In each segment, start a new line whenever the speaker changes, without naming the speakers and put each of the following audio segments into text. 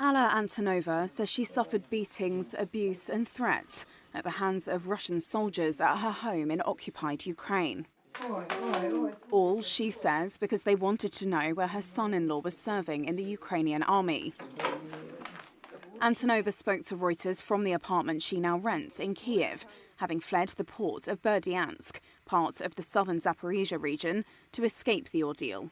Alla Antonova says she suffered beatings, abuse and threats at the hands of Russian soldiers at her home in occupied Ukraine. All, she says, because they wanted to know where her son-in-law was serving in the Ukrainian army. Antonova spoke to Reuters from the apartment she now rents in Kiev, having fled the port of Berdyansk, part of the southern Zaporizhia region, to escape the ordeal.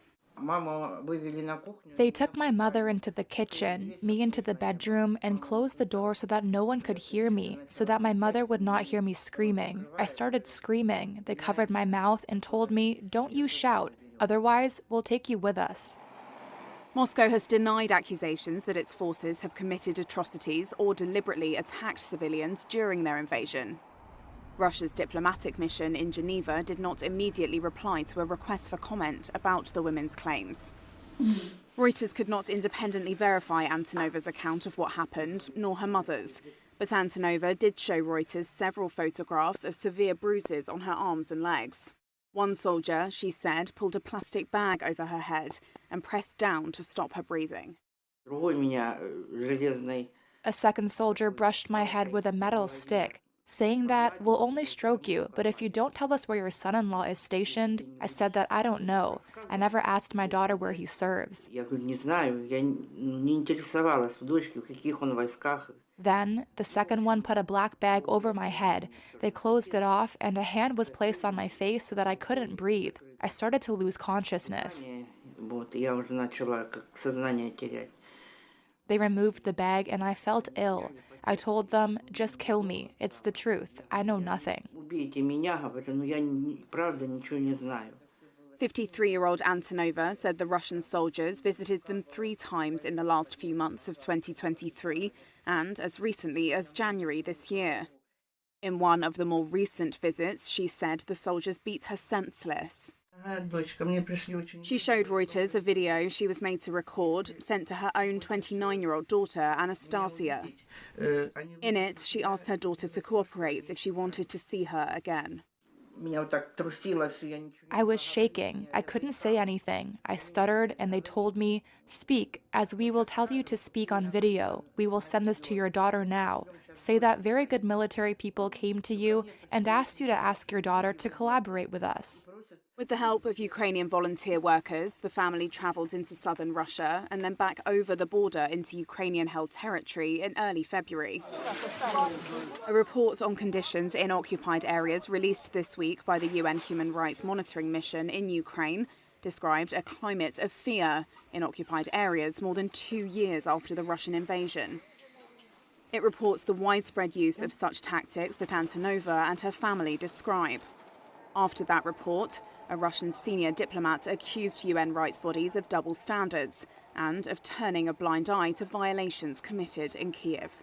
They took my mother into the kitchen, me into the bedroom, and closed the door so that no one could hear me, so that my mother would not hear me screaming. I started screaming. They covered my mouth and told me, "Don't you shout, otherwise we'll take you with us."
Moscow has denied accusations that its forces have committed atrocities or deliberately attacked civilians during their invasion. Russia's diplomatic mission in Geneva did not immediately reply to a request for comment about the women's claims. Reuters could not independently verify Antonova's account of what happened, nor her mother's. But Antonova did show Reuters several photographs of severe bruises on her arms and legs. One soldier, she said, pulled a plastic bag over her head and pressed down to stop her breathing.
A second soldier brushed my head with a metal stick, saying that, "We'll only stroke you, but if you don't tell us where your son-in-law is stationed." I said that I don't know. I never asked my daughter where he serves. Then, the second one put a black bag over my head. They closed it off, and a hand was placed on my face so that I couldn't breathe. I started to lose consciousness. They removed the bag, and I felt ill. I told them, "Just kill me. It's the truth. I know nothing."
53-year-old Antonova said the Russian soldiers visited them 3 times in the last few months of 2023 and as recently as January this year. In one of the more recent visits, she said the soldiers beat her senseless. She showed Reuters a video she was made to record, sent to her own 29-year-old daughter, Anastasia. In it, she asked her daughter to cooperate if she wanted to see her again.
I was shaking. I couldn't say anything. I stuttered, and they told me, "Speak, as we will tell you to speak on video. We will send this to your daughter now. Say that very good military people came to you and asked you to ask your daughter to collaborate with us."
With the help of Ukrainian volunteer workers, the family travelled into southern Russia and then back over the border into Ukrainian-held territory in early February. A report on conditions in occupied areas released this week by the UN Human Rights Monitoring Mission in Ukraine described a climate of fear in occupied areas more than 2 years after the Russian invasion. It reports the widespread use of such tactics that Antonova and her family describe. After that report, a Russian senior diplomat accused UN rights bodies of double standards and of turning a blind eye to violations committed in Kiev.